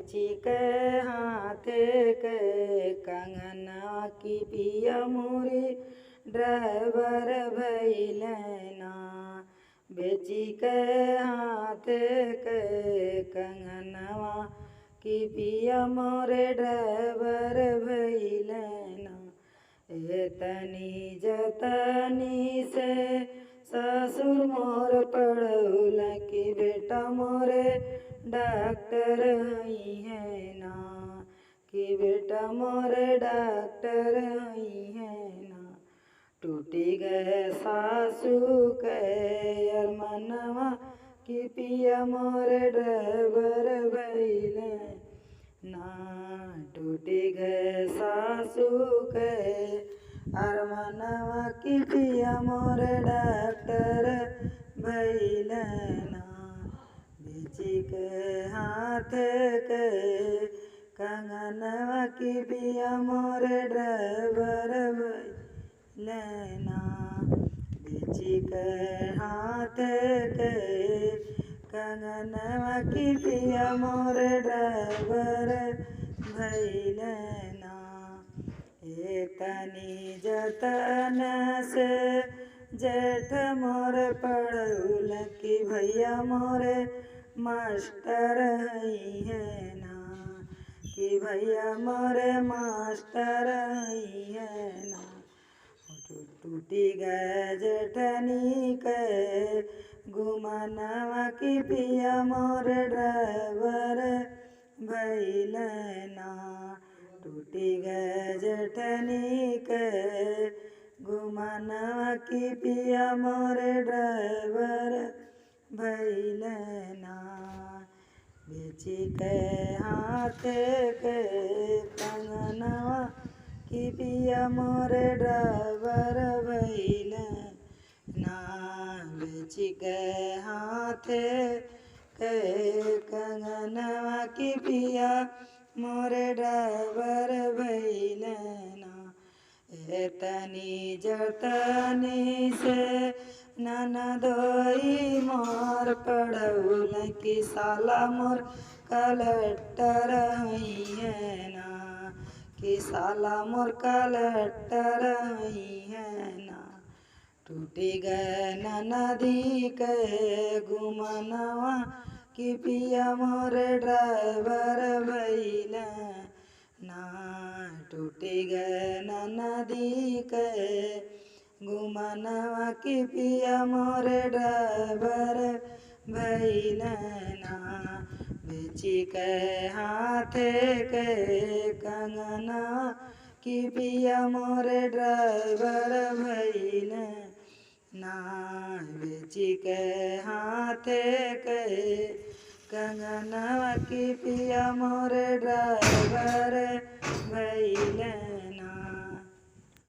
बेची के हाथे के कंगना की पिया मोरे ड्राइवर भैलना। बेची के हाथे के कंगनवा की पिया मोरे ड्राइवर भैलना। एतनी जतनी से ससुर मोर पढ़ौल की बेटा मोरे डॉक्टर हई है ना। कि बेटा मोरे डॉक्टर हई है ना। टूटी गए सासू के अरमनवा कि पिया मोरे ड्राइवर भैले ना। टूटी गए सासू के अरमनवा कि पिया मोरे डॉक्टर भैले ना। बेची के हाथ के कंगनवा कि पिया मोरे ड्राइवर भैले ना। बेची के हाथ के कंगनवा कि पिया मोरे ड्राइवर भैले ना। एतनी जतन से जेठ मोर पढ़ौल कि भैया मोरे मास्टर हई है ना। कि भैया मोरे मास्टर हई है ना। टूटी गए जेठनी के गुमनवा कि पिया मोरे ड्राइवर भैले ना। टूटी गए जेठनी के गुमनवा कि पिया मोरे ड्राइवर भैले ना। बेची के हाथ के कंगनवा कि पिया मोरे ड्राइवर भैले ना। बेची के हाथ के कंगनवा कि पिया मोरे ड्राइवर भैले ना। एतनी जतनी से ननदोई मोर पढ़ौल कि साला मोर कलेक्टर हई है ना। कि साला मोर कलेक्टर हई है ना। टूटी गए ननदी के गुमनवा कि पिया मोरे ड्राइवर भैले ना। टूटी गए ननदी के गुमनवा कि पिया मोरे ड्राइवर भैले ना। बेची के हाथ के कंगना कि पिया मोरे ड्राइवर भैले ना। बेची के हाथ के कंगनवा कि पिया मोरे ड्राइवर भैले।